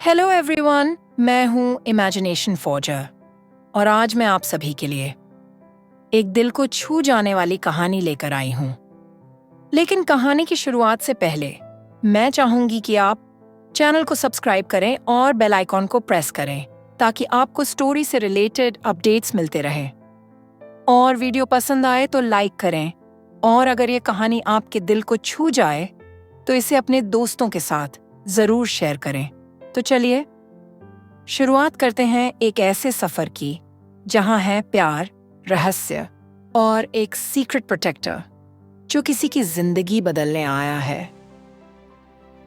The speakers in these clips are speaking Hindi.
हेलो एवरीवन, मैं हूँ इमेजिनेशन फॉर्जर और आज मैं आप सभी के लिए एक दिल को छू जाने वाली कहानी लेकर आई हूँ। लेकिन कहानी की शुरुआत से पहले मैं चाहूंगी कि आप चैनल को सब्सक्राइब करें और बेल आइकॉन को प्रेस करें ताकि आपको स्टोरी से रिलेटेड अपडेट्स मिलते रहें। और वीडियो पसंद आए तो लाइक करें और अगर ये कहानी आपके दिल को छू जाए तो इसे अपने दोस्तों के साथ जरूर शेयर करें। तो चलिए शुरुआत करते हैं एक ऐसे सफर की जहां है प्यार, रहस्य और एक सीक्रेट प्रोटेक्टर जो किसी की जिंदगी बदलने आया है।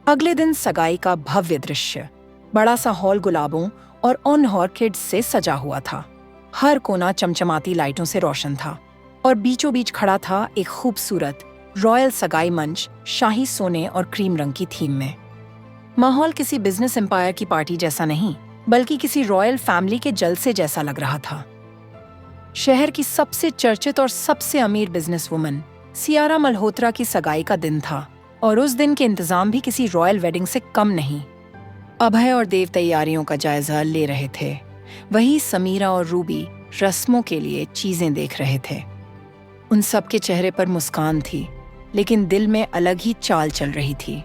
अगले दिन सगाई का भव्य दृश्य, बड़ा सा हॉल गुलाबों और ऑन ऑर्किड्स से सजा हुआ था। हर कोना चमचमाती लाइटों से रोशन था और बीचों बीच खड़ा था एक खूबसूरत रॉयल सगाई मंच, शाही सोने और क्रीम रंग की थीम में। माहौल किसी बिजनेस एम्पायर की पार्टी जैसा नहीं, बल्कि किसी रॉयल फैमिली के जलसे जैसा लग रहा था। शहर की सबसे चर्चित और सबसे अमीर बिजनेस वुमन सियारा मल्होत्रा की सगाई का दिन था और उस दिन के इंतजाम भी किसी रॉयल वेडिंग से कम नहीं। अभय और देव तैयारियों का जायजा ले रहे थे, वहीं समीरा और रूबी रस्मों के लिए चीजें देख रहे थे। उन सबके चेहरे पर मुस्कान थी, लेकिन दिल में अलग ही चाल चल रही थी।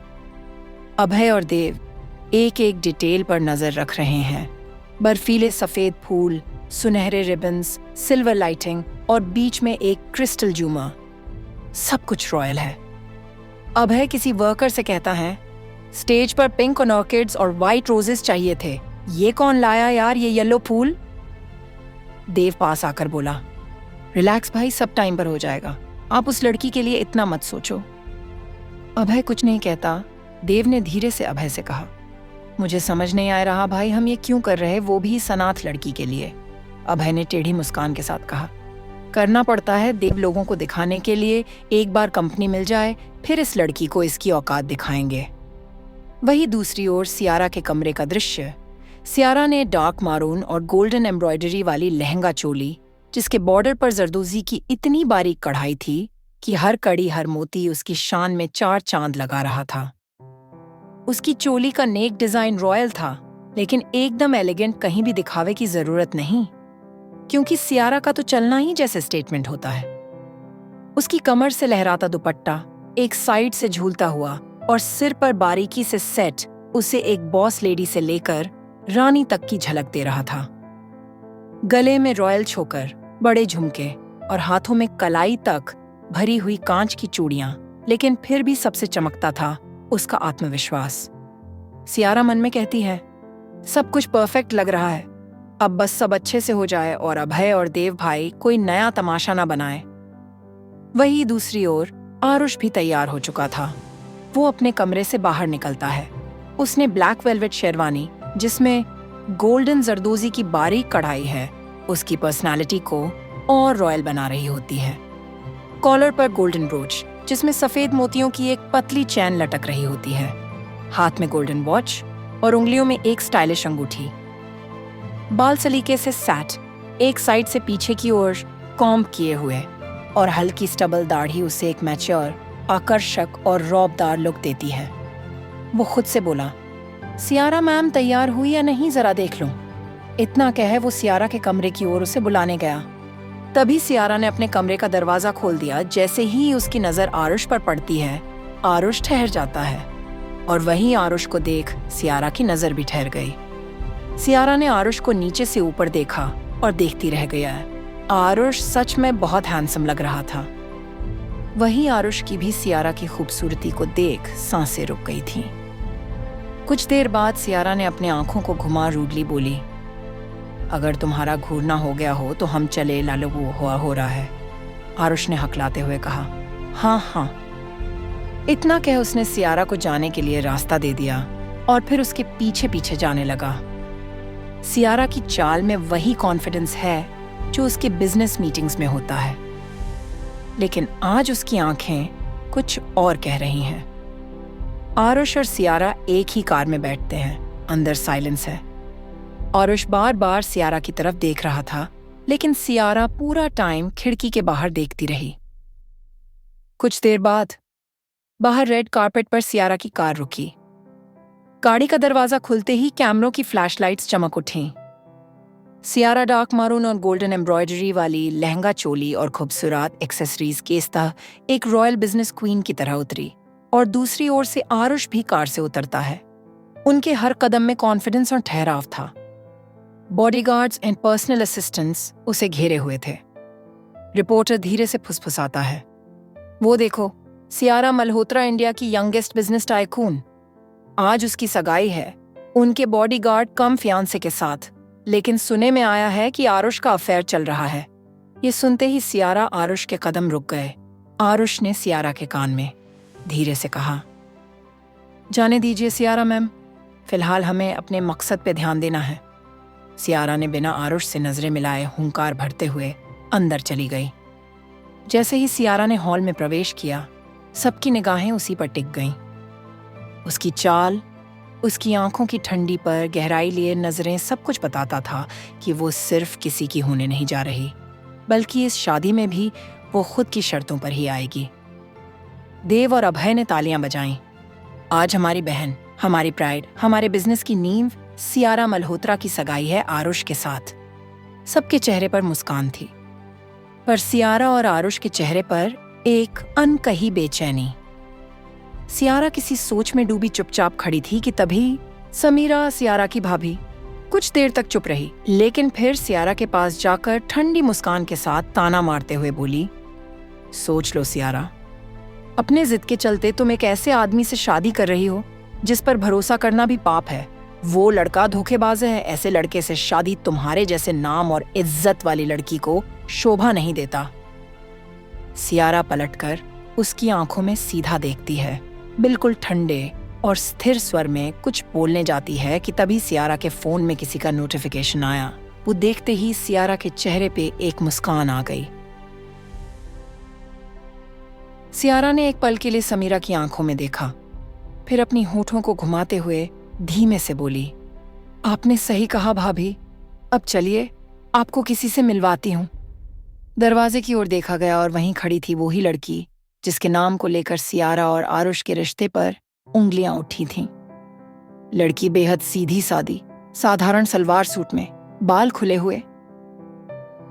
अभय और देव एक एक डिटेल पर नजर रख रहे हैं। बर्फीले सफेद फूल, सुनहरे रिबन्स, सिल्वर लाइटिंग और बीच में एक क्रिस्टल झूमर, सब कुछ रॉयल है। अभय किसी वर्कर से कहता है, स्टेज पर पिंक ऑर्किड्स और व्हाइट रोजेस चाहिए थे। ये कौन लाया यार, ये येलो फूल? देव पास आकर बोला, रिलैक्स भाई, सब टाइम पर हो जाएगा। आप उस लड़की के लिए इतना मत सोचो। अभय कुछ नहीं कहता। देव ने धीरे से अभय से कहा, मुझे समझ नहीं आ रहा भाई, हम ये क्यों कर रहे, वो भी सनाथ लड़की के लिए। अभय ने टेढ़ी मुस्कान के साथ कहा, करना पड़ता है देव, लोगों को दिखाने के लिए। एक बार कंपनी मिल जाए फिर इस लड़की को इसकी औकात दिखाएंगे। वही दूसरी ओर सियारा के कमरे का दृश्य। सियारा ने डार्क मारून और गोल्डन एम्ब्रॉयडरी वाली लहंगा चोली, जिसके बॉर्डर पर जरदोजी की इतनी बारीक कढ़ाई थी कि हर कड़ी हर मोती उसकी शान में चार चांद लगा रहा था। उसकी चोली का नेक डिजाइन रॉयल था, लेकिन एकदम एलिगेंट, कहीं भी दिखावे की जरूरत नहीं, क्योंकि सियारा का तो चलना ही जैसे स्टेटमेंट होता है। उसकी कमर से लहराता दुपट्टा एक साइड से झूलता हुआ और सिर पर बारीकी से सेट उसे एक बॉस लेडी से लेकर रानी तक की झलक दे रहा था। गले में रॉयल छोकर, बड़े झुमके और हाथों में कलाई तक भरी हुई कांच की चूड़ियां, लेकिन फिर भी सबसे चमकता था उसका आत्मविश्वास। सियारा मन में कहती है, सब कुछ परफेक्ट लग रहा है, अब बस सब अच्छे से हो जाए और अभय और देव भाई कोई नया तमाशा ना बनाए। वही दूसरी ओर आरुष भी तैयार हो चुका था। वो अपने कमरे से बाहर निकलता है। उसने ब्लैक वेलवेट शेरवानी, जिसमें गोल्डन जरदोजी की बारीक कढ़ाई है, उसकी पर्सनालिटी को और रॉयल बना रही होती है। कॉलर पर गोल्डन ब्रोच, जिसमें सफेद मोतियों की एक पतली चैन लटक रही होती है। हाथ में गोल्डन वॉच और उंगलियों में एक स्टाइलिश अंगूठी। बाल सलीके से सैट, एक साइड से पीछे की ओर कॉम्ब किए हुए, और हल्की स्टबल दाढ़ी उसे एक मैच्योर, आकर्षक और रौबदार लुक देती है। वो खुद से बोला, सियारा मैम तैयार हुई या नहीं, जरा देख लूं। इतना कहे वो सियारा के कमरे की ओर उसे बुलाने गया। तभी सियारा ने अपने कमरे का दरवाजा खोल दिया। जैसे ही उसकी नजर आरुष पर पड़ती है, आरुष ठहर जाता है और वहीं आरुष को देख सियारा की नजर भी ठहर गई। सियारा ने आरुष को नीचे से ऊपर देखा और देखती रह गया। आरुष सच में बहुत हैंडसम लग रहा था। वहीं आरुष की भी सियारा की खूबसूरती को देख सांसें रुक गई थीं। कुछ देर बाद सियारा ने अपने आंखों को घुमा रूडली बोली, अगर तुम्हारा घूरना हो गया हो तो हम चले, लालो वो हुआ हो रहा है। आरुष ने हकलाते हुए कहा, हाँ हाँ। इतना कह उसने सियारा को जाने के लिए रास्ता दे दिया और फिर उसके पीछे पीछे जाने लगा। सियारा की चाल में वही कॉन्फिडेंस है जो उसके बिजनेस मीटिंग्स में होता है, लेकिन आज उसकी आंखें कुछ और कह रही हैं। आरुष और सियारा एक ही कार में बैठते हैं। अंदर साइलेंस है। आरुष बार बार सियारा की तरफ देख रहा था, लेकिन सियारा पूरा टाइम खिड़की के बाहर देखती रही। कुछ देर बाद बाहर रेड कारपेट पर सियारा की कार रुकी। गाड़ी का दरवाजा खुलते ही कैमरों की फ्लैशलाइट्स चमक उठीं। सियारा डार्क मारून और गोल्डन एम्ब्रॉयडरी वाली लहंगा चोली और खूबसूरत एक्सेसरीज के साथ एक रॉयल बिजनेस क्वीन की तरह उतरी, और दूसरी ओर से आरुष भी कार से उतरता है। उनके हर कदम में कॉन्फिडेंस और ठहराव था। बॉडीगार्ड्स एंड पर्सनल असिस्टेंट्स उसे घेरे हुए थे। रिपोर्टर धीरे से फुसफुसाता है, वो देखो, सियारा मल्होत्रा इंडिया की यंगेस्ट बिजनेस टाइकून। आज उसकी सगाई है, उनके बॉडीगार्ड कम फियांसे के साथ, लेकिन सुने में आया है कि आरुष का अफेयर चल रहा है। ये सुनते ही सियारा आरुष के कदम रुक गए। आरुष ने सियारा के कान में धीरे से कहा, जाने दीजिए सियारा मैम, फिलहाल हमें अपने मकसद पे ध्यान देना है। सियारा ने बिना आरुष से नजरें मिलाए हुंकार भरते हुए अंदर चली गई। जैसे ही सियारा ने हॉल में प्रवेश किया, सबकी निगाहें उसी पर टिक गईं। उसकी चाल, उसकी आंखों की ठंडी पर गहराई लिए नजरें सब कुछ बताता था कि वो सिर्फ किसी की होने नहीं जा रही, बल्कि इस शादी में भी वो खुद की शर्तों पर ही आएगी। देव और अभय ने तालियां बजाईं। आज हमारी बहन, हमारी प्राइड, हमारे बिजनेस की नींव सियारा मल्होत्रा की सगाई है आरुष के साथ। सबके चेहरे पर मुस्कान थी, पर सियारा और आरुष के चेहरे पर एक अनकही बेचैनी। सियारा किसी सोच में डूबी चुपचाप खड़ी थी कि तभी समीरा, सियारा की भाभी, कुछ देर तक चुप रही, लेकिन फिर सियारा के पास जाकर ठंडी मुस्कान के साथ ताना मारते हुए बोली, सोच लो सियारा, अपने जिद के चलते तुम एक ऐसे आदमी से शादी कर रही हो जिस पर भरोसा करना भी पाप है। वो लड़का धोखेबाज है। ऐसे लड़के से शादी तुम्हारे जैसे नाम और इज्जत वाली लड़की को शोभा नहीं देता। सियारा पलटकर उसकी आंखों में सीधा देखती है, बिल्कुल ठंडे और स्थिर स्वर में कुछ बोलने जाती है कि तभी सियारा के फोन में किसी का नोटिफिकेशन आया। वो देखते ही सियारा के चेहरे पे एक मुस्कान आ गई। सियारा ने एक पल के लिए समीरा की आंखों में देखा, फिर अपनी होठों को घुमाते हुए धीमे से बोली, आपने सही कहा भाभी, अब चलिए आपको किसी से मिलवाती हूँ। दरवाजे की ओर देखा गया और वहीं खड़ी थी वही लड़की जिसके नाम को लेकर सियारा और आरुष के रिश्ते पर उंगलियां उठी थीं। लड़की बेहद सीधी सादी, साधारण सलवार सूट में, बाल खुले हुए,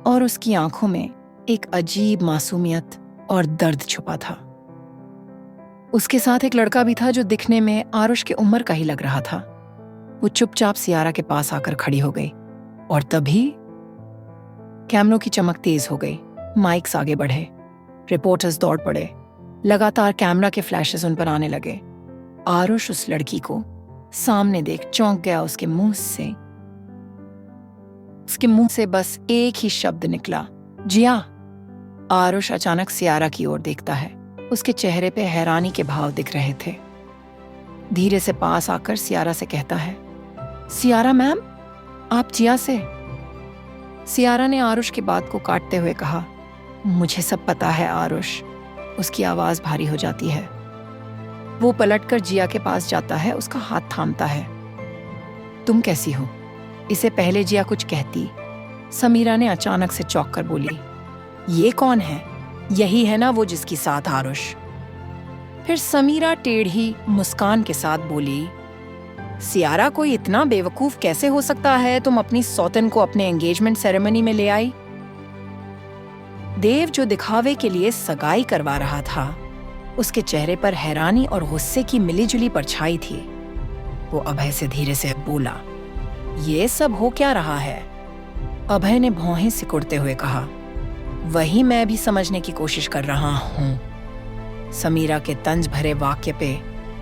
और उसकी आंखों में एक अजीब मासूमियत और दर्द छुपा था। उसके साथ एक लड़का भी था जो दिखने में आरुष की उम्र का ही लग रहा था। वो चुपचाप सियारा के पास आकर खड़ी हो गई, और तभी कैमरों की चमक तेज हो गई। माइक्स आगे बढ़े, रिपोर्टर्स दौड़ पड़े, लगातार कैमरा के फ्लैशेस उन पर आने लगे। आरुष उस लड़की को सामने देख चौंक गया। उसके मुंह से बस एक ही शब्द निकला, जिया। आरुष अचानक सियारा की ओर देखता है। उसके चेहरे पे हैरानी के भाव दिख रहे थे। धीरे से पास आकर सियारा से कहता है, सियारा मैम, आप जिया से? सियारा ने आरुष की बात को काटते हुए कहा, मुझे सब पता है आरुष। उसकी आवाज भारी हो जाती है। वो पलटकर जिया के पास जाता है, उसका हाथ थामता है। तुम कैसी हो? इससे पहले जिया कुछ कहती, समीरा ने अचानक से चौंक कर बोली, ये कौन है? यही है ना वो जिसकी साथ आरुष। फिर समीरा टेढ़ी मुस्कान के साथ बोली, सियारा कोई इतना बेवकूफ कैसे हो सकता है? तुम अपनी सौतन को अपने एंगेजमेंट सेरेमनी में ले आई। देव जो दिखावे के लिए सगाई करवा रहा था, उसके चेहरे पर हैरानी और गुस्से की मिलीजुली परछाई थी। वो अभय से धीरे से बोला, ये सब हो क्या रहा है? अभय ने भौहें सिकुड़ते हुए कहा, वही मैं भी समझने की कोशिश कर रहा हूं। समीरा के तंज भरे वाक्य पे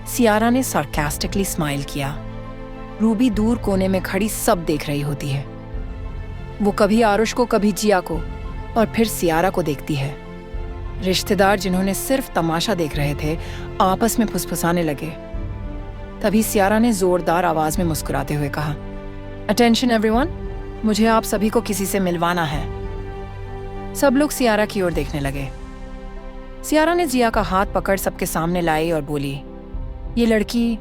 सियारा ने सार्कास्टिकली स्माइल किया। रूबी दूर कोने में खड़ी सब देख रही होती है। वो कभी आरुष को, कभी जिया को, और फिर सियारा को देखती है। रिश्तेदार जिन्होंने सिर्फ तमाशा देख रहे थे, आपस में फुसफुसाने लगे। तभी सियारा ने जोरदार आवाज में मुस्कुराते हुए कहा, अटेंशन एवरीवन, मुझे आप सभी को किसी से मिलवाना है। सब लोग सियारा की ओर देखने लगे। सियारा ने जिया का हाथ पकड़ सबके सामने लाई और बोली, ये लड़की,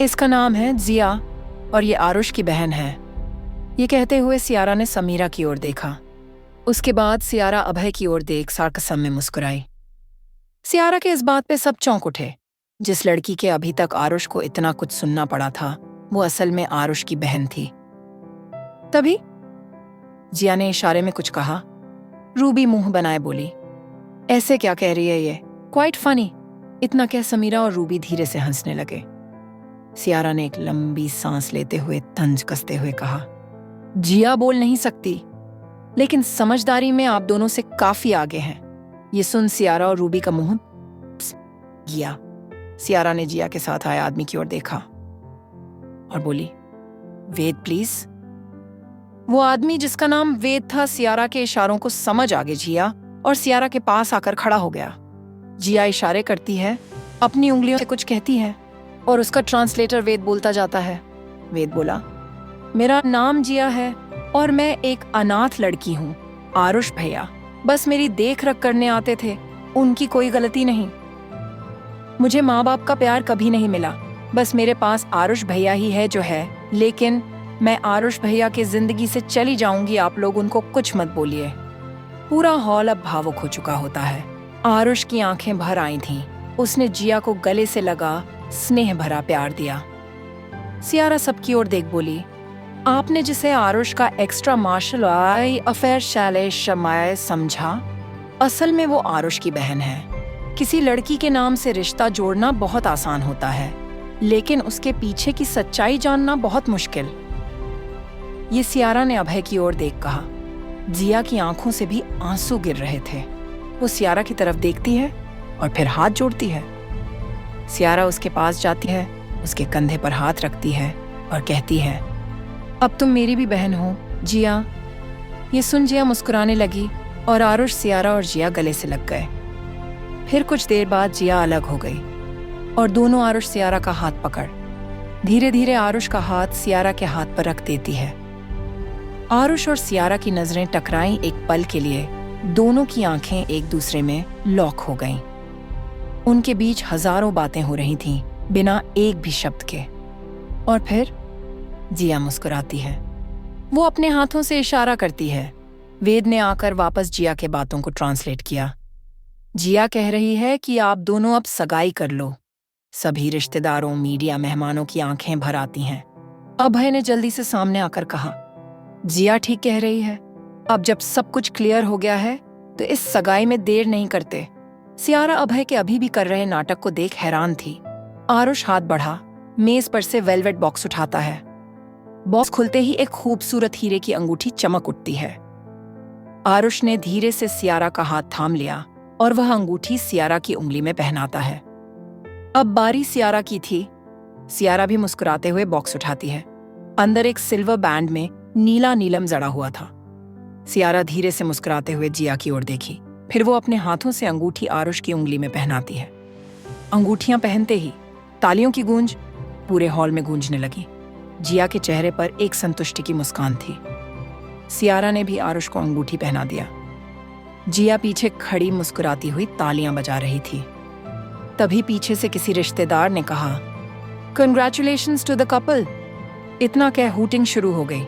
इसका नाम है जिया और ये आरुष की बहन है। ये कहते हुए सियारा ने समीरा की ओर देखा। उसके बाद सियारा अभय की ओर देख सार्कसम में मुस्कुराई। सियारा के इस बात पे सब चौंक उठे। जिस लड़की के अभी तक आरुष को इतना कुछ सुनना पड़ा था, वो असल में आरुष की बहन थी। तभी जिया ने इशारे में कुछ कहा। रूबी मुंह बनाए बोली, ऐसे क्या कह रही है ये, क्वाइट फनी। इतना कह समीरा और रूबी धीरे से हंसने लगे। सियारा ने एक लंबी सांस लेते हुए तंज कसते हुए कहा, जिया बोल नहीं सकती, लेकिन समझदारी में आप दोनों से काफी आगे हैं। ये सुन सियारा और रूबी का मुंह गया। सियारा ने जिया के साथ आए आदमी की ओर देखा और बोली, वेद प्लीज। वो आदमी जिसका नाम वेद था सियारा के इशारों को समझ आगे जिया और सियारा के पास आकर खड़ा हो गया। जिया इशारे करती है, अपनी उंगलियों से कुछ कहती है और उसका ट्रांसलेटर वेद बोलता जाता है। वेद बोला, मेरा नाम जिया है और मैं एक अनाथ लड़की हूँ। आरुष भैया बस मेरी देख रख करने आते थे, उनकी कोई गलती नहीं। मुझे माँ बाप का प्यार कभी नहीं मिला, बस मेरे पास आरुष भैया ही है जो है, लेकिन मैं आरुष भैया की जिंदगी से चली जाऊंगी, आप लोग उनको कुछ मत बोलिए। पूरा हॉल अब भावुक हो चुका होता है। आरुष की आंखें भर आई थीं। उसने जिया को गले से लगा स्नेह भरा प्यार दिया। सियारा सबकी ओर देख बोली, आपने जिसे आरुष का एक्स्ट्रा मार्शल अफेयर शैलेश शमाय समझा, असल में वो आरुष की बहन है। किसी लड़की के नाम से रिश्ता जोड़ना बहुत आसान होता है, लेकिन उसके पीछे की सच्चाई जानना बहुत मुश्किल। ये सियारा ने अभय की ओर देख कहा। जिया की आंखों से भी आंसू गिर रहे थे। वो सियारा की तरफ देखती है और फिर हाथ जोड़ती है। सियारा उसके पास जाती है, उसके कंधे पर हाथ रखती है और कहती है, अब तुम मेरी भी बहन हो जिया। ये सुन जिया मुस्कुराने लगी और आरुष, सियारा और जिया गले से लग गए। फिर कुछ देर बाद जिया अलग हो गई और दोनों आरुष सियारा का हाथ पकड़ धीरे धीरे आरुष का हाथ सियारा के हाथ पर रख देती है। आरुष और सियारा की नजरें टकराईं एक पल के लिए। दोनों की आंखें एक दूसरे में लॉक हो गईं। उनके बीच हजारों बातें हो रही थीं, बिना एक भी शब्द के। और फिर जिया मुस्कुराती है। वो अपने हाथों से इशारा करती है। वेद ने आकर वापस जिया के बातों को ट्रांसलेट किया। जिया कह रही है कि आप दोनों अब सगाई कर लो। सभी रिश्तेदारों, मीडिया, मेहमानों की आंखें भर आती हैं। अभय ने जल्दी से सामने आकर कहा, जिया ठीक कह रही है। अब जब सब कुछ क्लियर हो गया है तो इस सगाई में देर नहीं करते। सियारा अभय के अभी भी कर रहे नाटक को देख हैरान थी। आरुष हाथ बढ़ा, मेज पर से वेलवेट बॉक्स उठाता है। बॉक्स खुलते ही एक खूबसूरत हीरे की अंगूठी चमक उठती है। आरुष ने धीरे से सियारा का हाथ थाम लिया और वह अंगूठी सियारा की उंगली में पहनाता है। अब बारी सियारा की थी। सियारा भी मुस्कुराते हुए बॉक्स उठाती है। अंदर एक सिल्वर बैंड में नीला नीलम जड़ा हुआ था। सियारा धीरे से मुस्कुराते हुए जिया की ओर देखी, फिर वो अपने हाथों से अंगूठी आरुष की उंगली में पहनाती है। अंगूठियां पहनते ही तालियों की गूंज पूरे हॉल में गूंजने लगी। जिया के चेहरे पर एक संतुष्टि की मुस्कान थी। सियारा ने भी आरुष को अंगूठी पहना दिया। जिया पीछे खड़ी मुस्कुराती हुई तालियां बजा रही थी। तभी पीछे से किसी रिश्तेदार ने कहा, कंग्रेचुलेशंस टू द कपल। इतना कह हूटिंग शुरू हो गई।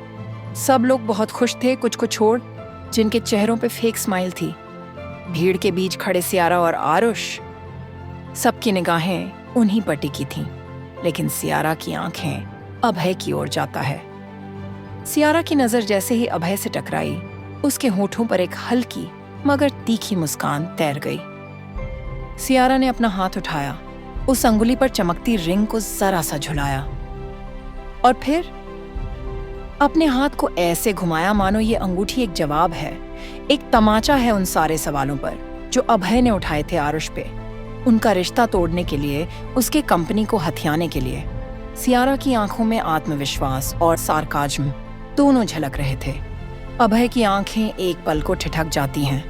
सब लोग बहुत खुश थे, कुछ को छोड़ जिनके चेहरों पे फेक स्माइल थी। भीड़ के बीच खड़े सियारा और आरुष, सबकी निगाहें उन्हीं पर टिकी थीं, लेकिन सियारा की आंखें अभय की ओर जाता है। सियारा की नजर जैसे ही अभय से टकराई, उसके होठों पर एक हल्की मगर तीखी मुस्कान तैर गई। सियारा ने अपना हाथ उठाया, उस अंगुली पर चमकती रिंग को जरा सा झुलाया और फिर अपने हाथ को ऐसे घुमाया मानो ये अंगूठी एक जवाब है, एक तमाचा है उन सारे सवालों पर जो अभय ने उठाए थे आरुष पे, उनका रिश्ता तोड़ने के लिए, उसके कंपनी को हथियाने के लिए। सियारा की आंखों में आत्मविश्वास और सार्काज्म दोनों झलक रहे थे। अभय की आंखें एक पल को ठिठक जाती हैं,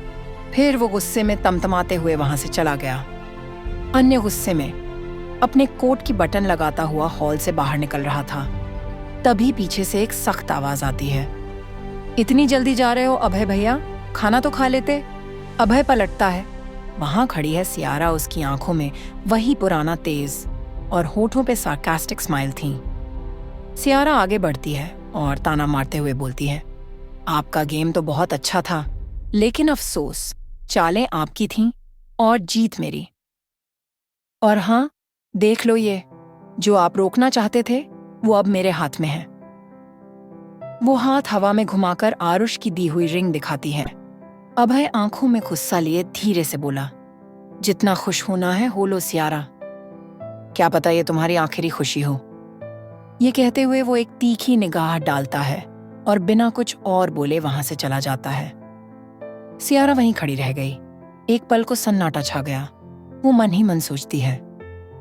फिर वो गुस्से में तमतमाते हुए वहां से चला गया। अन्य गुस्से में अपने कोट की बटन लगाता हुआ हॉल से बाहर निकल रहा था। तभी पीछे से एक सख्त आवाज आती है, इतनी जल्दी जा रहे हो अभय भैया, खाना तो खा लेते। अभय पलटता है, वहां खड़ी है सियारा। उसकी आंखों में वही पुराना तेज और होठों पे सार्कास्टिक स्माइल थी। सियारा आगे बढ़ती है और ताना मारते हुए बोलती है, आपका गेम तो बहुत अच्छा था, लेकिन अफसोस चालें आपकी थीं और जीत मेरी। और हाँ, देख लो ये जो आप रोकना चाहते थे, वो अब मेरे हाथ में है। वो हाथ हवा में घुमाकर आरुष की दी हुई रिंग दिखाती है। अभय आंखों में गुस्सा लिए धीरे से बोला, जितना खुश होना है हो लो सियारा, क्या पता ये तुम्हारी आखिरी खुशी हो। ये कहते हुए वो एक तीखी निगाह डालता है और बिना कुछ और बोले वहां से चला जाता है। सियारा वहीं खड़ी रह गई। एक पल को सन्नाटा छा गया। वो मन ही मन सोचती है,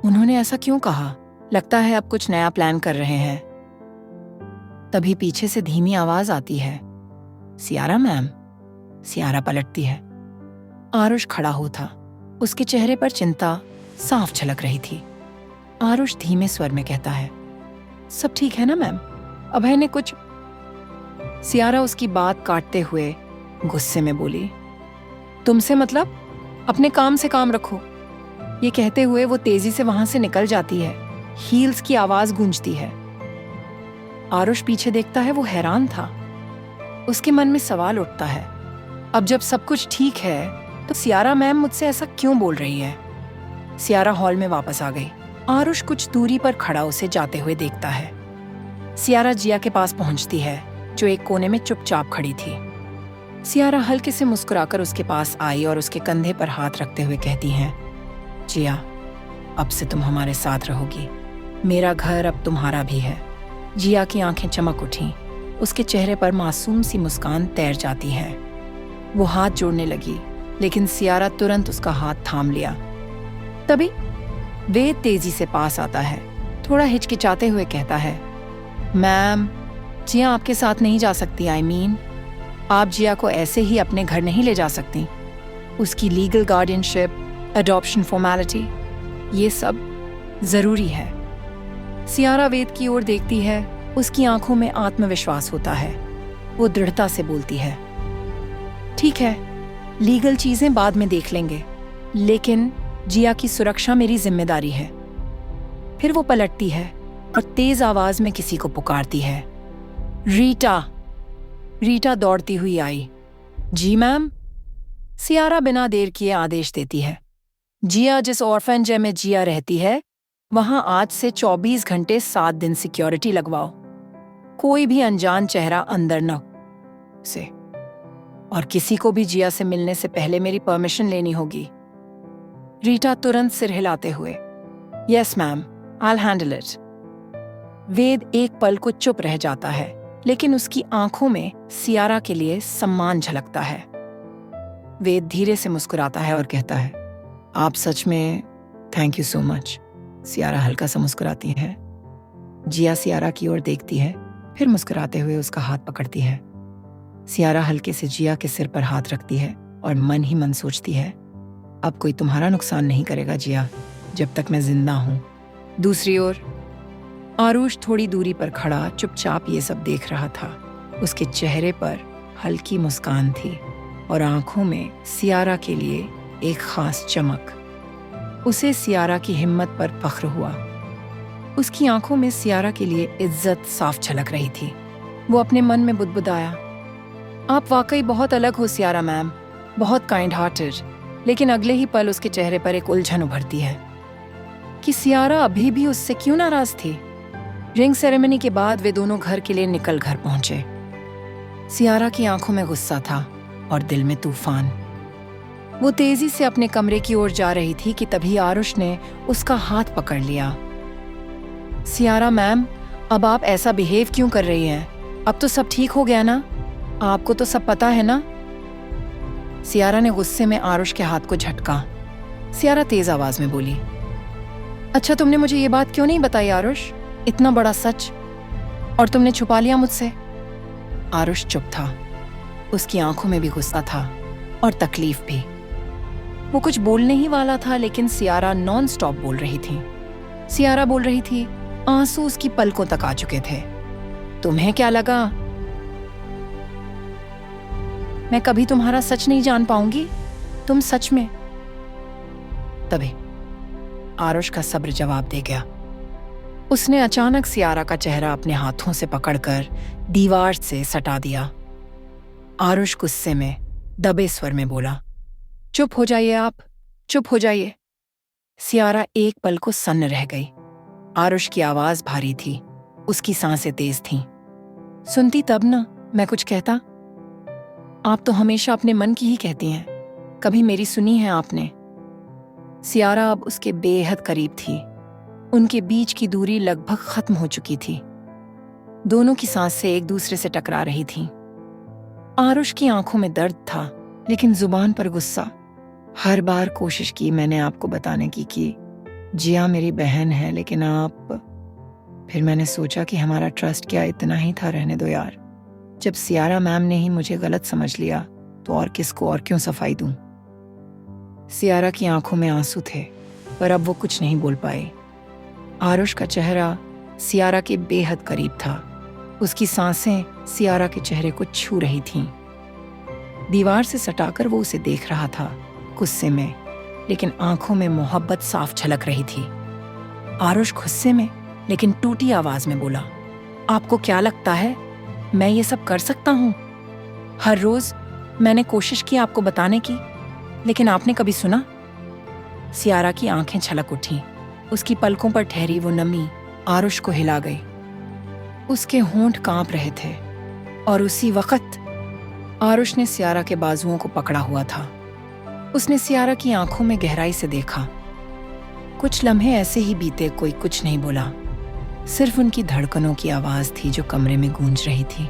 उन्होंने ऐसा क्यों कहा? लगता है अब कुछ नया प्लान कर रहे हैं। तभी पीछे से धीमी आवाज आती है, सियारा मैम। सियारा पलटती है। आरुष खड़ा हो था। उसके चेहरे पर चिंता साफ झलक रही थी। आरुष धीमे स्वर में कहता है, सब ठीक है ना मैम? अभय ने कुछ। सियारा उसकी बात काटते हुए गुस्से में बोली, तुमसे मतलब? अपने काम से काम रखो। ये कहते हुए वो तेजी से वहां से निकल जाती है। हील्स की आवाज गूंजती है। आरुष पीछे देखता है। वो हैरान था। उसके मन में सवाल उठता है, अब जब सब कुछ ठीक है तो सियारा मैम मुझसे ऐसा क्यों बोल रही है? सियारा हॉल में वापस आ गई। आरुष कुछ दूरी पर खड़ा उसे जाते हुए देखता है। सियारा जिया के पास पहुंचती है, जो एक कोने में चुपचाप खड़ी थी। सियारा हल्के से मुस्कुराकर उसके पास आई और उसके कंधे पर हाथ रखते हुए कहती हैं, जिया, अब से तुम हमारे साथ रहोगी। मेरा घर अब तुम्हारा भी है। जिया की आंखें चमक उठी। उसके चेहरे पर मासूम सी मुस्कान तैर जाती है। वो हाथ जोड़ने लगी, लेकिन सियारा तुरंत उसका हाथ थाम लिया। तभी वेद तेजी से पास आता है। थोड़ा हिचकिचाते हुए कहता है, मैम, जिया आपके साथ नहीं जा सकती। आप जिया को ऐसे ही अपने घर नहीं ले जा सकती। उसकी लीगल गार्डियनशिप, अडॉप्शन फॉर्मेलिटी, ये सब जरूरी है। सियारा वेद की ओर देखती है। उसकी आंखों में आत्मविश्वास होता है। वो दृढ़ता से बोलती है, ठीक है, लीगल चीजें बाद में देख लेंगे, लेकिन जिया की सुरक्षा मेरी जिम्मेदारी है। फिर वो पलटती है और तेज आवाज में किसी को पुकारती है, रीटा। रीटा दौड़ती हुई आई। जी मैम। सियारा बिना देर किए आदेश देती है, जिया जिस ऑर्फेनेज में जिया रहती है, वहां आज से 24 घंटे 7 दिन सिक्योरिटी लगवाओ। कोई भी अनजान चेहरा अंदर न से, और किसी को भी जिया से मिलने से पहले मेरी परमिशन लेनी होगी। रीटा तुरंत सिर हिलाते हुए, yes ma'am, I will handle it. Ved एक पल को चुप रह जाता है, लेकिन उसकी आंखों में सियारा के लिए सम्मान झलकता है। वेद धीरे से मुस्कुराता है और कहता है, आप सच में थैंक यू सो मच। सियारा हल्का सा मुस्कुराती है। जिया सियारा की ओर देखती है, फिर मुस्कुराते हुए उसका हाथ पकड़ती है। सियारा हल्के से जिया के सिर पर हाथ रखती है और मन ही मन सोचती है, अब कोई तुम्हारा नुकसान नहीं करेगा जिया, जब तक मैं जिंदा हूं। दूसरी ओर आरुष थोड़ी दूरी पर खड़ा चुपचाप ये सब देख रहा था। उसके चेहरे पर हल्की मुस्कान थी और आंखों में सियारा के लिए एक खास चमक। उसे सियारा की हिम्मत पर फख्र हुआ। उसकी आंखों में सियारा के लिए इज्जत साफ झलक रही थी। वो अपने मन में बुदबुदाया, आप वाकई बहुत अलग हो सियारा मैम, बहुत काइंड हार्टेड। लेकिन अगले ही पल उसके चेहरे पर एक उलझन उभरती है कि सियारा अभी भी उससे क्यों नाराज थी। रिंग सेरेमनी के बाद वे दोनों घर के लिए निकल घर पहुंचे। सियारा की आंखों में गुस्सा था और दिल में तूफान। वो तेजी से अपने कमरे की ओर जा रही थी कि तभी आरुष ने उसका हाथ पकड़ लिया। सियारा मैम, अब आप ऐसा बिहेव क्यों कर रही हैं? अब तो सब ठीक हो गया ना? आपको तो सब पता है ना? सियारा ने गुस्से में आरुष के हाथ को झटका। सियारा तेज आवाज में बोली, अच्छा तुमने मुझे ये बात क्यों नहीं बताई आरुष? इतना बड़ा सच, और तुमने छुपा लिया मुझसे। आरुष चुप था। उसकी आंखों में भी गुस्सा था और तकलीफ भी। वो कुछ बोलने ही वाला था, लेकिन सियारा नॉन स्टॉप बोल रही थी। सियारा बोल रही थी, आंसू उसकी पलकों तक आ चुके थे। तुम्हें क्या लगा मैं कभी तुम्हारा सच नहीं जान पाऊंगी? तुम सच में। तभी आरुष का सब्र जवाब दे गया। उसने अचानक सियारा का चेहरा अपने हाथों से पकड़कर दीवार से सटा दिया। आरुष गुस्से में दबे स्वर में बोला, चुप हो जाइए आप, चुप हो जाइए। सियारा एक पल को सन्न रह गई। आरुष की आवाज भारी थी, उसकी सांसें तेज थीं। सुनती तब ना मैं कुछ कहता? आप तो हमेशा अपने मन की ही कहती हैं, कभी मेरी सुनी है आपने? सियारा अब उसके बेहद करीब थी। उनके बीच की दूरी लगभग खत्म हो चुकी थी। दोनों की सांसें एक दूसरे से टकरा रही थीं। आरुष की आंखों में दर्द था, लेकिन जुबान पर गुस्सा। हर बार कोशिश की मैंने आपको बताने की कि जिया मेरी बहन है, लेकिन आप। फिर मैंने सोचा कि हमारा ट्रस्ट क्या इतना ही था, रहने दो यार। जब सियारा मैम ने ही मुझे गलत समझ लिया तो और किसको और क्यों सफाई दूं? सियारा की आंखों में आंसू थे, पर अब वो कुछ नहीं बोल पाए। आरुष का चेहरा सियारा के बेहद करीब था। उसकी सांसें सियारा के चेहरे को छू रही थीं। दीवार से सटाकर वो उसे देख रहा था, गुस्से में, लेकिन आंखों में मोहब्बत साफ झलक रही थी। आरुष गुस्से में लेकिन टूटी आवाज में बोला, आपको क्या लगता है मैं ये सब कर सकता हूं? हर रोज मैंने कोशिश की आपको बताने की, लेकिन आपने कभी सुना? सियारा की आंखें छलक उठी। उसकी पलकों पर ठहरी वो नमी आरुष को हिला गई। उसके होंठ कांप रहे थे और उसी वक्त आरुष ने सियारा के बाजुओं को पकड़ा हुआ था। उसने सियारा की आंखों में गहराई से देखा। कुछ लम्हे ऐसे ही बीते, कोई कुछ नहीं बोला। सिर्फ उनकी धड़कनों की आवाज थी जो कमरे में गूंज रही थी।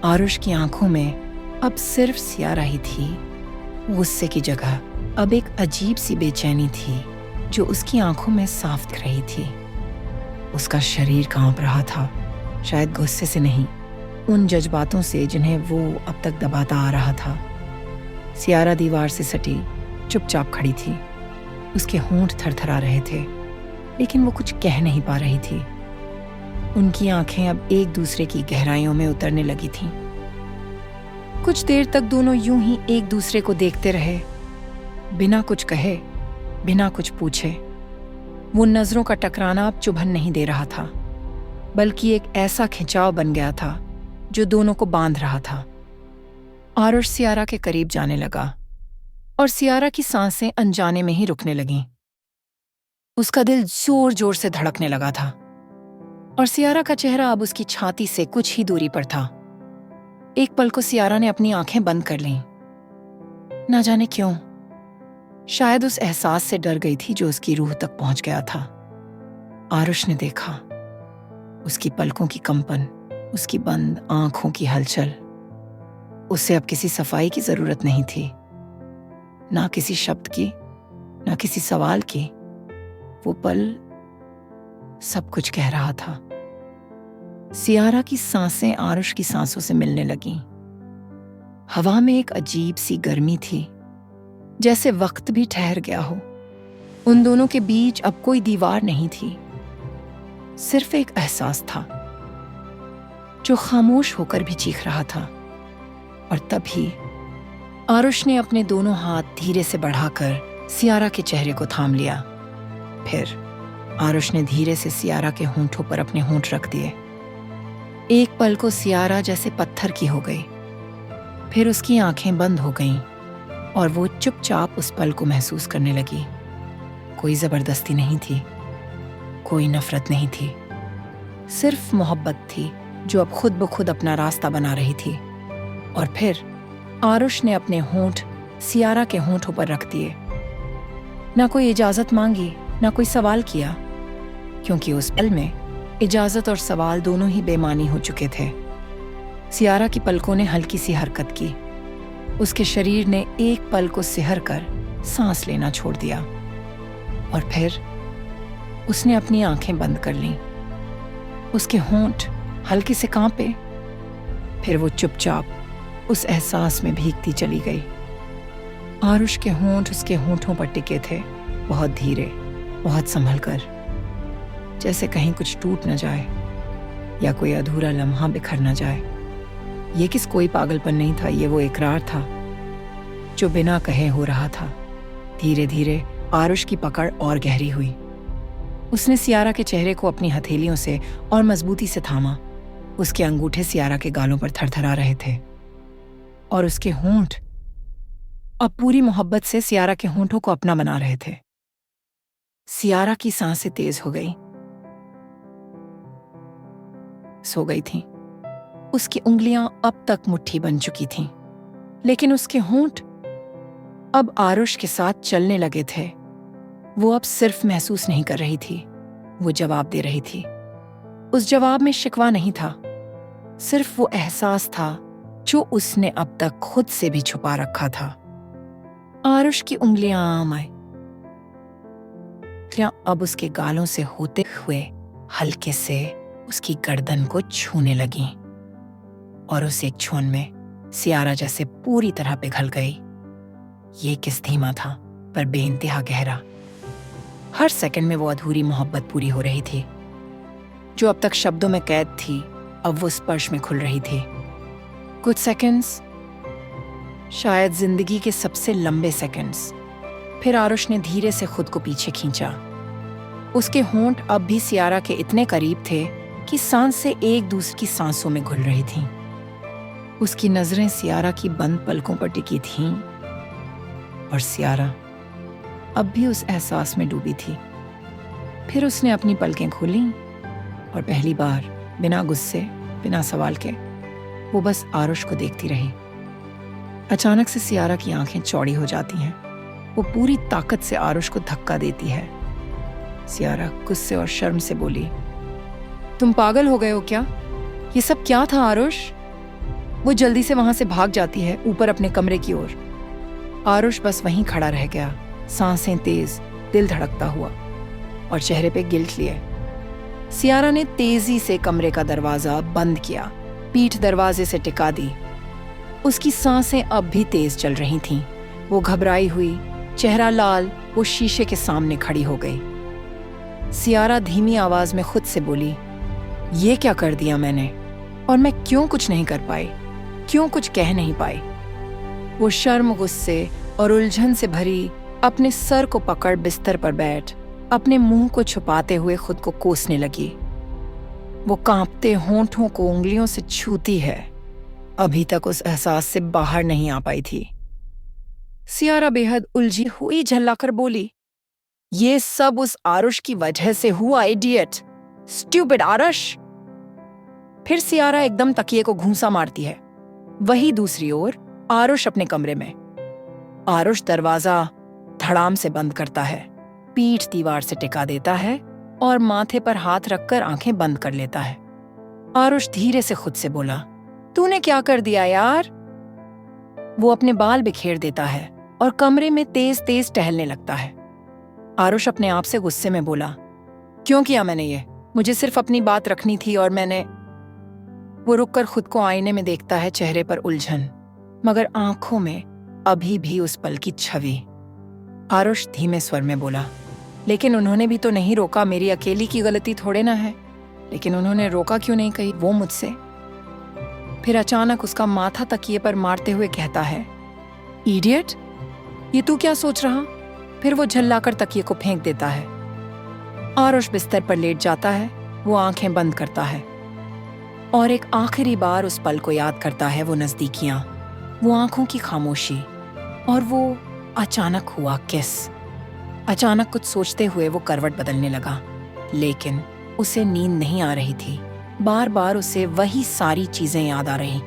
आरुष की आंखों में अब सिर्फ सियारा ही थी। गुस्से की जगह अब एक अजीब सी बेचैनी थी जो उसकी आंखों में साफ दिख रही थी। उसका शरीर कांप रहा था, शायद गुस्से से नहीं, उन जज्बातों से जिन्हें वो अब तक दबाता आ रहा था। सियारा दीवार से सटी चुपचाप खड़ी थी। उसके होंठ थरथरा रहे थे, लेकिन वो कुछ कह नहीं पा रही थी। उनकी आंखें अब एक दूसरे की गहराइयों में उतरने लगी थीं। कुछ देर तक दोनों यूं ही एक दूसरे को देखते रहे, बिना कुछ कहे, बिना कुछ पूछे। वो नजरों का टकराना अब चुभन नहीं दे रहा था, बल्कि एक ऐसा खिंचाव बन गया था जो दोनों को बांध रहा था। आरुष सियारा के करीब जाने लगा और सियारा की सांसें अनजाने में ही रुकने लगीं। उसका दिल जोर जोर से धड़कने लगा था और सियारा का चेहरा अब उसकी छाती से कुछ ही दूरी पर था। एक पल को सियारा ने अपनी आंखें बंद कर लीं। ना जाने क्यों, शायद उस एहसास से डर गई थी जो उसकी रूह तक पहुंच गया था। आरुष ने देखा, उसकी पलकों की कंपन, उसकी बंद आंखों की हलचल। उसे अब किसी सफाई की जरूरत नहीं थी, ना किसी शब्द की, ना किसी सवाल की। वो पल सब कुछ कह रहा था। सियारा की सांसें आरुष की सांसों से मिलने लगीं। हवा में एक अजीब सी गर्मी थी, जैसे वक्त भी ठहर गया हो। उन दोनों के बीच अब कोई दीवार नहीं थी, सिर्फ एक एहसास था जो खामोश होकर भी चीख रहा था। और तभी आरुष ने अपने दोनों हाथ धीरे से बढ़ाकर सियारा के चेहरे को थाम लिया। फिर आरुष ने धीरे से सियारा के होंठों पर अपने होंठ रख दिए। एक पल को सियारा जैसे पत्थर की हो गई, फिर उसकी आंखें बंद हो गईं और वो चुपचाप उस पल को महसूस करने लगी। कोई जबरदस्ती नहीं थी, कोई नफरत नहीं थी, सिर्फ मोहब्बत थी जो अब खुद ब खुद अपना रास्ता बना रही थी। और फिर आरुष ने अपने होंठ सियारा के होंठों पर रख दिए। ना कोई इजाजत मांगी, ना कोई सवाल किया, क्योंकि उस पल में इजाजत और सवाल दोनों ही बेमानी हो चुके थे। सियारा की पलकों ने हल्की सी हरकत की। उसके शरीर ने एक पल को सिहर कर सांस लेना छोड़ दिया और फिर उसने अपनी आंखें बंद कर लीं। उसके होंठ हल्के से कांपे, फिर वो चुपचाप उस एहसास में भीगती चली गई। आरुष के होंठ उसके होंठों पर टिके थे, बहुत धीरे, बहुत संभल कर, जैसे कहीं कुछ टूट न जाए या कोई अधूरा लम्हा बिखर न जाए। ये किस कोई पागलपन नहीं था, ये वो इकरार था जो बिना कहे हो रहा था। धीरे धीरे आरुष की पकड़ और गहरी हुई। उसने सियारा के चेहरे को अपनी हथेलियों से और मजबूती से थामा। उसके अंगूठे सियारा के गालों पर थरथरा रहे थे और उसके होंठ अब पूरी मोहब्बत से सियारा के होंठों को अपना बना रहे थे। सियारा की सांसें तेज हो गई। सो गई थीं। उसकी उंगलियां अब तक मुट्ठी बन चुकी थीं, लेकिन उसके होंठ अब आरुष के साथ चलने लगे थे। वो अब सिर्फ महसूस नहीं कर रही थी, वो जवाब दे रही थी। उस जवाब में शिकवा नहीं था, सिर्फ वो एहसास था जो उसने अब तक खुद से भी छुपा रखा था। आरुष की उंगलियां अब उसके गालों से होते हुए हल्के से उसकी गर्दन को छूने लगीं और उस एक छून में सियारा जैसे पूरी तरह पिघल गई। ये किस धीमा था पर बेइंतहा गहरा। हर सेकंड में वो अधूरी मोहब्बत पूरी हो रही थी, जो अब तक शब्दों में कैद थी, अब वो स्पर्श में खुल रही थी। कुछ सेकंड्स, शायद जिंदगी के सबसे लंबे सेकंड्स। फिर आरुष ने धीरे से खुद को पीछे खींचा। उसके होंठ अब भी सियारा के इतने करीब थे कि सांसें एक दूसरे की सांसों में घुल रही थीं। उसकी नजरें सियारा की बंद पलकों पर टिकी थीं और सियारा अब भी उस एहसास में डूबी थी। फिर उसने अपनी पलकें खोलीं और पहली बार बिना गुस्से, बिना सवाल के, वो बस आरुष को देखती रही। अचानक से सियारा की आंखें चौड़ी हो जाती हैं। वो पूरी ताकत से आरुष को धक्का देती है। सियारा गुस्से और शर्म से बोली, तुम पागल हो गए हो क्या? ये सब क्या था आरुष? वो जल्दी से वहां से भाग जाती है ऊपर अपने कमरे की ओर। आरुष बस वहीं खड़ा रह गया, सांसें तेज, दिल धड़कता हुआ और चेहरे पे गिल्ट लिए। सियारा ने तेजी से कमरे का दरवाजा बंद किया, पीठ दरवाजे से टिका दी। उसकी सांसें अब भी तेज चल रही थीं। वो घबराई हुई, चेहरा लाल, वो शीशे के सामने खड़ी हो गई। सियारा धीमी आवाज में खुद से बोली, ये क्या कर दिया मैंने? और मैं क्यों कुछ नहीं कर पाई? क्यों कुछ कह नहीं पाई? वो शर्म, गुस्से और उलझन से भरी अपने सर को पकड़ बिस्तर पर बैठ अपने मुंह को छुपाते हुए खुद को कोसने लगी। वो कांपते होंठों को उंगलियों से छूती है। अभी तक उस एहसास से बाहर नहीं आ पाई थी। सियारा बेहद उलझी हुई झल्लाकर बोली, ये सब उस आरुष की वजह से हुआ, इडियट, स्टूपिड आरुष। फिर सियारा एकदम तकिए को घूंसा मारती है। वही दूसरी ओर आरुष अपने कमरे में। आरुष दरवाजा धड़ाम से बंद करता है, पीठ दीवार से टिका देता है और माथे पर हाथ रखकर आंखें बंद कर लेता है। आरुष धीरे से खुद से बोला, तूने क्या कर दिया यार? वो अपने बाल बिखेर देता है और कमरे में तेज तेज टहलने लगता है। आरुष अपने आप से गुस्से में बोला, क्यों किया मैंने ये? मुझे सिर्फ अपनी बात रखनी थी और मैंने। वो रुककर खुद को आईने में देखता है, चेहरे पर उलझन, मगर आंखों में अभी भी उस पल की छवि। आरुष धीमे स्वर में बोला, लेकिन उन्होंने भी तो नहीं रोका, मेरी अकेली की गलती थोड़े ना है। लेकिन उन्होंने रोका क्यों नहीं कही वो मुझसे? फिर अचानक उसका माथा तकिए पर मारते हुए कहता है, इडियट, ये तू क्या सोच रहा? फिर वो झल्लाकर तकिए को फेंक देता है। आरुष बिस्तर पर लेट जाता है। वो आंखें बंद करता है और एक आखिरी बार उस पल को याद करता है। वो नजदीकियां, वो आंखों की खामोशी और वो अचानक हुआ किस। अचानक कुछ सोचते हुए वो करवट बदलने लगा, लेकिन उसे नींद नहीं आ रही थी। बार बार उसे वही सारी चीजें याद आ रही।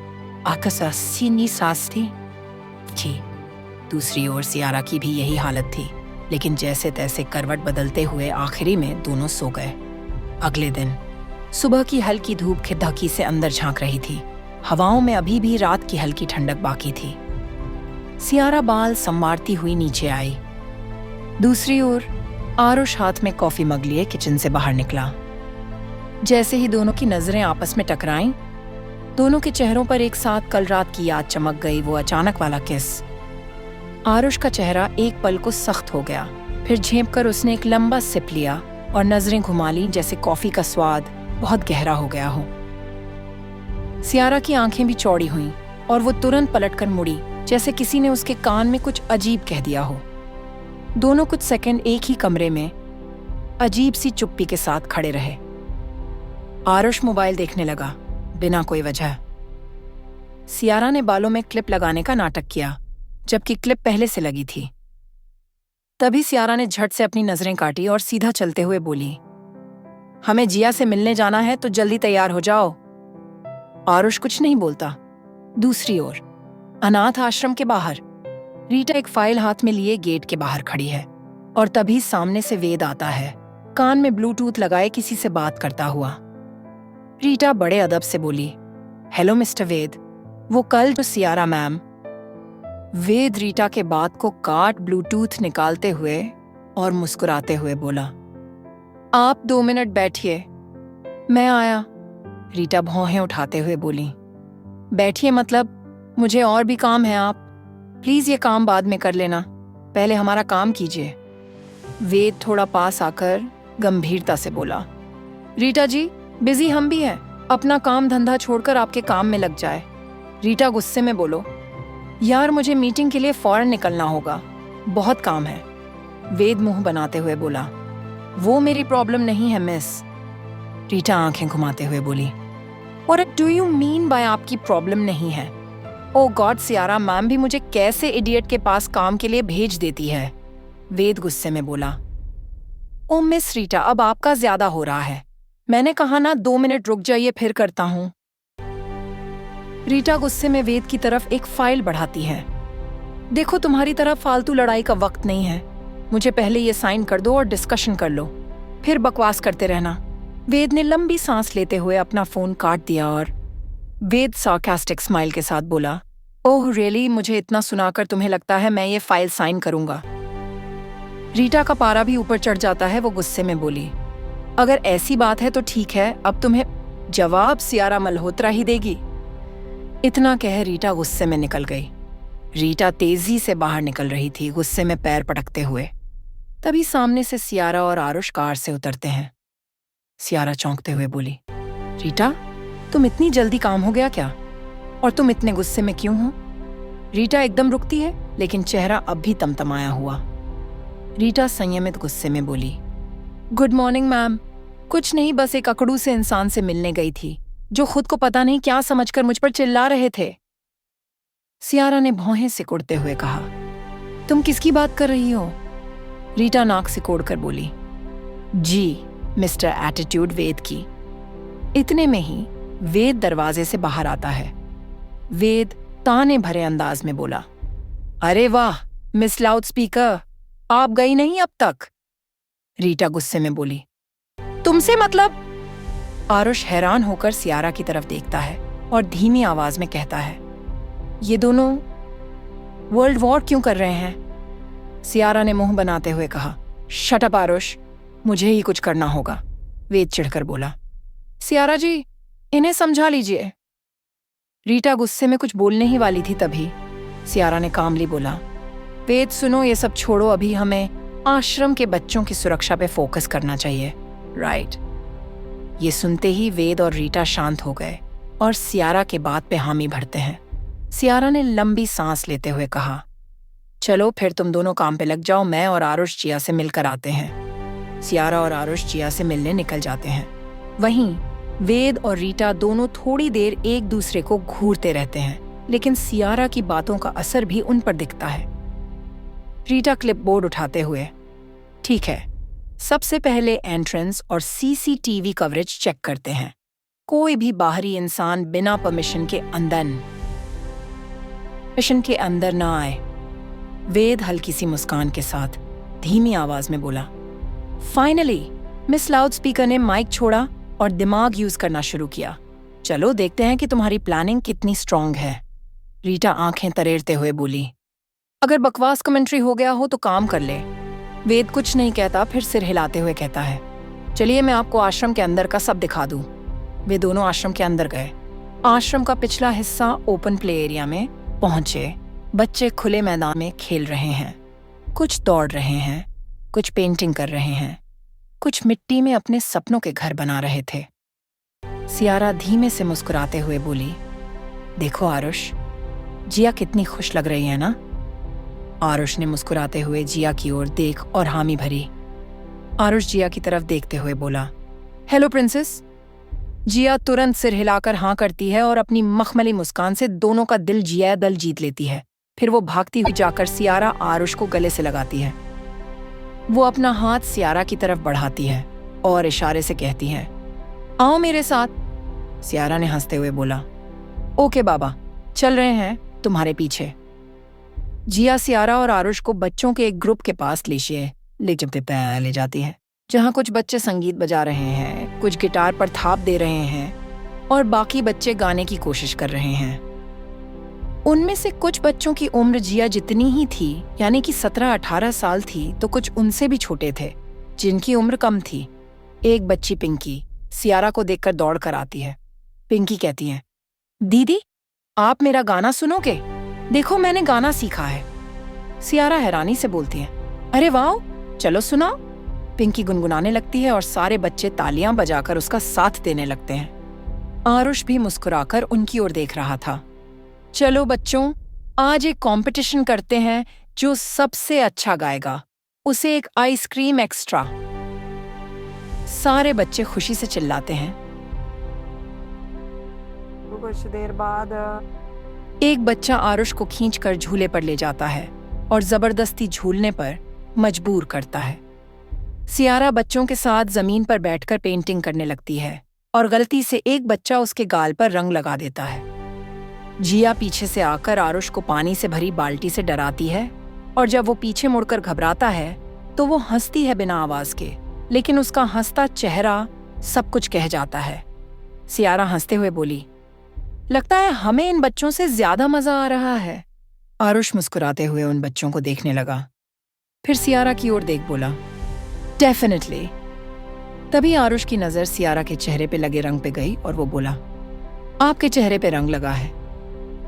आकाशासीनी सांस थी। दूसरी ओर सियारा की भी यही हालत थी, लेकिन जैसे तैसे करवट बदलते हुए आखिरी में दोनों सो गए। अगले दिन सुबह की हल्की धूप खिड़की से अंदर झांक रही थी। हवाओं में अभी भी रात की हल्की ठंडक बाकी थी। सियारा बाल संवारती हुई नीचे आई। दूसरी ओर आरुष हाथ में कॉफी मग लिए किचन से बाहर निकला। जैसे ही दोनों की नजरें आपस में टकराईं, दोनों के चेहरों पर एक साथ कल रात की याद चमक गई। वो अचानक वाला किस। आरुष का चेहरा एक पल को सख्त हो गया। फिर झेंप कर उसने एक लंबा सिप लिया और नजरें घुमा ली, जैसे कॉफी का स्वाद बहुत गहरा हो गया हो। सियारा की आंखें भी चौड़ी हुईं और वो तुरंत पलटकर मुड़ी, जैसे किसी ने उसके कान में कुछ अजीब कह दिया हो। दोनों कुछ सेकंड एक ही कमरे में अजीब सी चुप्पी के साथ खड़े रहे। आरुष मोबाइल देखने लगा बिना कोई वजह। सियारा ने बालों में क्लिप लगाने का नाटक किया, जबकि क्लिप पहले से लगी थी। तभी सियारा ने झट से अपनी नजरें काटी और सीधा चलते हुए बोली, हमें जिया से मिलने जाना है तो जल्दी तैयार हो जाओ, आरुष कुछ नहीं बोलता। दूसरी ओर अनाथ आश्रम के बाहर रीटा एक फाइल हाथ में लिए गेट के बाहर खड़ी है और तभी सामने से वेद आता है, कान में ब्लूटूथ लगाए किसी से बात करता हुआ। रीटा बड़े अदब से बोली, हेलो मिस्टर वेद, वो कल जो सियारा मैम। वेद रीटा के बात को काट ब्लूटूथ निकालते हुए और मुस्कुराते हुए बोला, आप 2 मिनट बैठिए, मैं आया। रीटा भौहें उठाते हुए बोली, बैठिए मतलब मुझे और भी काम है, आप प्लीज ये काम बाद में कर लेना, पहले हमारा काम कीजिए। वेद थोड़ा पास आकर गंभीरता से बोला, रीटा जी बिजी हम भी हैं, अपना काम धंधा छोड़कर आपके काम में लग जाए। रीटा गुस्से में बोलो, यार मुझे मीटिंग के लिए फौरन निकलना होगा, बहुत काम है। वेद मुंह बनाते हुए बोला, वो मेरी प्रॉब्लम नहीं है मिस। रीटा आंखें घुमाते हुए बोली, what do you mean by आपकी प्रॉब्लम नहीं है? ओ गॉड, सियारा मैम भी मुझे कैसे इडियट के पास काम के लिए भेज देती है। वेद गुस्से में बोला, ओ मिस रीटा, अब आपका ज्यादा हो रहा है, मैंने कहा ना 2 मिनट रुक जाइए फिर करता हूं। रीटा गुस्से में वेद की तरफ एक फाइल बढ़ाती है, देखो तुम्हारी तरफ फालतू लड़ाई का वक्त नहीं है, मुझे पहले ये साइन कर दो और डिस्कशन कर लो, फिर बकवास करते रहना। वेद ने लंबी सांस लेते हुए अपना फोन काट दिया और वेद सार्कास्टिक स्माइल के साथ बोला, ओह रियली, मुझे इतना सुनाकर तुम्हें लगता है मैं ये फाइल साइन करूंगा? रीटा का पारा भी ऊपर चढ़ जाता है, वो गुस्से में बोली, अगर ऐसी बात है तो ठीक है, अब तुम्हें जवाब सियारा मल्होत्रा ही देगी। इतना कह रीटा गुस्से में निकल गई। रीटा तेजी से बाहर निकल रही थी, गुस्से में पैर पटकते हुए। तभी सामने से सियारा और आरुष कार से उतरते हैं। सियारा चौंकते हुए बोली, रीटा तुम इतनी जल्दी काम हो गया क्या? और तुम इतने गुस्से में क्यों हो? रीटा एकदम रुकती है, लेकिन चेहरा अब भी तमतमाया हुआ। रीटा संयमित गुस्से में बोली, गुड मॉर्निंग मैम, कुछ नहीं, बस एक अकड़ू से इंसान से मिलने गई थी जो खुद को पता नहीं क्या समझकर मुझ पर चिल्ला रहे थे। सियारा ने भौहें सिकुड़ते हुए कहा, तुम किसकी बात कर रही हो? रीटा नाक सिकोड़कर बोली, जी मिस्टर एटीट्यूड वेद की। इतने में ही वेद दरवाजे से बाहर आता है। वेद ताने भरे अंदाज में बोला, अरे वाह मिस लाउड स्पीकर, आप गई नहीं अब तक? रीटा गुस्से में बोली, तुमसे मतलब? आरुष हैरान होकर सियारा की तरफ देखता है और धीमी आवाज में कहता है, ये दोनों वर्ल्ड वॉर क्यों कर रहे हैं? सियारा ने मुंह बनाते हुए कहा, शट अप आरुष, मुझे ही कुछ करना होगा। वेद चिढ़कर बोला, सियारा जी इन्हें समझा लीजिए। रीटा गुस्से में कुछ बोलने ही वाली थी, तभी सियारा ने कामली बोला, वेद सुनो, ये सब छोड़ो, अभी हमें आश्रम के बच्चों की सुरक्षा पे फोकस करना चाहिए, राइट? ये सुनते ही वेद और रीटा शांत हो गए और सियारा के बात पे हामी भरते हैं। सियारा ने लंबी सांस लेते हुए कहा, चलो फिर तुम दोनों काम पे लग जाओ, मैं और आरुष जिया से मिलकर आते हैं। सियारा और आरुष जिया से मिलने निकल जाते हैं। वहीं वेद और रीटा दोनों थोड़ी देर एक दूसरे को घूरते रहते हैं, लेकिन सियारा की बातों का असर भी उन पर दिखता है। रीटा क्लिपबोर्ड उठाते हुए, ठीक है, सबसे पहले एंट्रेंस और सीसीटीवी कवरेज चेक करते हैं, कोई भी बाहरी इंसान बिना परमिशन के अंदर ना आए। वेद हल्की सी मुस्कान के साथ धीमी आवाज में बोला, फाइनली मिस लाउड स्पीकर ने माइक छोड़ा और दिमाग यूज करना शुरू किया। चलो देखते हैं कि तुम्हारी प्लानिंग कितनी स्ट्रांग है। रीटा आंखें तरेरते हुए बोली, अगर बकवास कमेंट्री हो गया हो तो काम कर ले। वेद कुछ नहीं कहता, फिर सिर हिलाते हुए कहता है, चलिए मैं आपको आश्रम के अंदर का सब दिखा दूं। वे दोनों आश्रम के अंदर गए। आश्रम का पिछला हिस्सा ओपन प्ले एरिया में पहुंचे। बच्चे खुले मैदान में खेल रहे हैं, कुछ दौड़ रहे हैं, कुछ पेंटिंग कर रहे हैं, कुछ मिट्टी में अपने सपनों के घर बना रहे थे। सियारा धीमे से मुस्कुराते हुए बोली, देखो आरुष, जिया कितनी खुश लग रही है ना? आरुष ने मुस्कुराते हुए जिया की ओर देख और हामी भरी। आरुष जिया की तरफ देखते हुए बोला, हेलो प्रिंसेस। जिया तुरंत सिर हिलाकर हाँ करती है और अपनी मखमली मुस्कान से दोनों का दिल जिया दल जीत लेती है। फिर वो भागती हुई जाकर सियारा आरुष को गले से लगाती है। वो अपना हाथ सियारा की तरफ बढ़ाती है और इशारे से कहती है, आओ मेरे साथ। सियारा ने हंसते हुए बोला, ओके बाबा, चल रहे हैं तुम्हारे पीछे। जिया सियारा और आरुष को बच्चों के एक ग्रुप के पास ले जाती है, जहाँ कुछ बच्चे संगीत बजा रहे हैं, कुछ गिटार पर थाप दे रहे हैं और बाकी बच्चे गाने की कोशिश कर रहे हैं। उनमें से कुछ बच्चों की उम्र जिया जितनी ही थी, यानी कि 17-18 साल थी, तो कुछ उनसे भी छोटे थे जिनकी उम्र कम थी। एक बच्ची पिंकी सियारा को देखकर दौड़ कर आती है। पिंकी कहती है, दीदी आप मेरा गाना सुनोगे? देखो मैंने गाना सीखा है। सियारा हैरानी से बोलती है, अरे वाह, चलो सुनाओ। पिंकी गुनगुनाने लगती है और सारे बच्चे तालियां बजाकर उसका साथ देने लगते हैं। आरुष भी मुस्कुराकर उनकी ओर देख रहा था। चलो बच्चों, आज एक कंपटीशन करते हैं, जो सबसे अच्छा गाएगा उसे एक आइसक्रीम एक्स्ट्रा। सारे बच्चे खुशी से चिल्लाते हैं। कुछ देर बाद एक बच्चा आरुष को खींचकर झूले पर ले जाता है और जबरदस्ती झूलने पर मजबूर करता है। सियारा बच्चों के साथ जमीन पर बैठकर पेंटिंग करने लगती है और गलती से एक बच्चा उसके गाल पर रंग लगा देता है। जिया पीछे से आकर आरुष को पानी से भरी बाल्टी से डराती है और जब वो पीछे मुड़कर घबराता है तो वो हंसती है बिना आवाज के, लेकिन उसका हंसता चेहरा सब कुछ कह जाता है। सियारा हंसते हुए बोली, लगता है हमें इन बच्चों से ज्यादा मजा आ रहा है। आरुष मुस्कुराते हुए उन बच्चों को देखने लगा, फिर सियारा की ओर देख बोला, डेफिनेटली। तभी आरुष की नजर सियारा के चेहरे पे लगे रंग पे गई और वो बोला, आपके चेहरे पे रंग लगा है।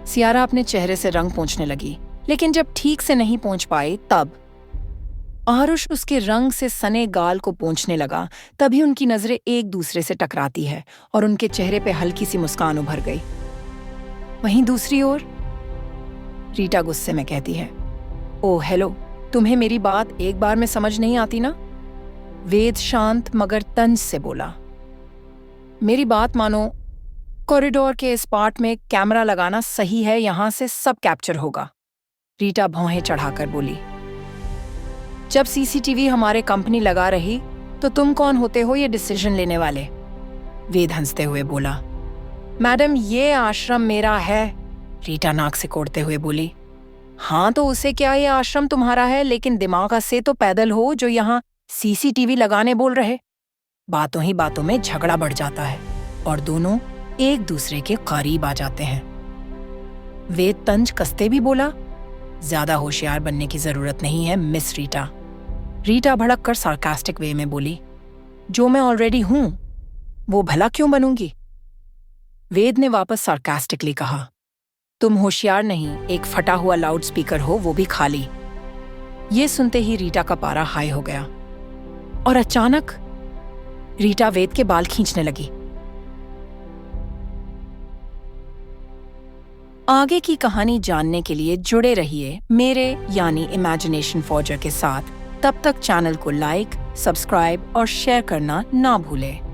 सियारा अपने चेहरे से रंग पोंछने लगी, लेकिन जब ठीक से नहीं पोंछ पाई तब आरुष उसके रंग से सने गाल को पोंछने लगा। तभी उनकी नजरें एक दूसरे से टकराती है और उनके चेहरे पे हल्की सी मुस्कान उभर गई। वहीं दूसरी ओर रीटा गुस्से में कहती है, ओह हेलो, तुम्हें मेरी बात एक बार में समझ नहीं आती ना? वेद शांत मगर तंज से बोला, मेरी बात मानो, कॉरिडोर के इस पार्ट में कैमरा लगाना सही है, यहां से सब कैप्चर होगा। रीटा भौहें चढ़ाकर बोली, जब सीसीटीवी हमारे कंपनी लगा रही तो तुम कौन होते हो ये डिसीजन लेने वाले? वेद हंसते हुए बोला, मैडम ये आश्रम मेरा है। रीटा नाक से कोड़ते हुए बोली, हाँ तो उसे क्या, ये आश्रम तुम्हारा है, लेकिन दिमाग से तो पैदल हो जो यहाँ सीसीटीवी लगाने बोल रहे। बातों ही बातों में झगड़ा बढ़ जाता है और दोनों एक दूसरे के करीब आ जाते हैं। वेद तंज कसते भी बोला, ज्यादा होशियार बनने की जरूरत नहीं है मिस रीटा। रीटा भड़क कर सार्कास्टिक वे में बोली, जो मैं ऑलरेडी हूं वो भला क्यों बनूंगी? वेद ने वापस सार्कास्टिकली कहा, तुम होशियार नहीं, एक फटा हुआ लाउड स्पीकर हो, वो भी खाली। ये सुनते ही रीटा का पारा हाई हो गया और अचानक रीटा वेद के बाल खींचने लगी। आगे की कहानी जानने के लिए जुड़े रहिए मेरे यानी इमेजिनेशन फॉर्जर के साथ। तब तक चैनल को लाइक, सब्सक्राइब और शेयर करना ना भूलें।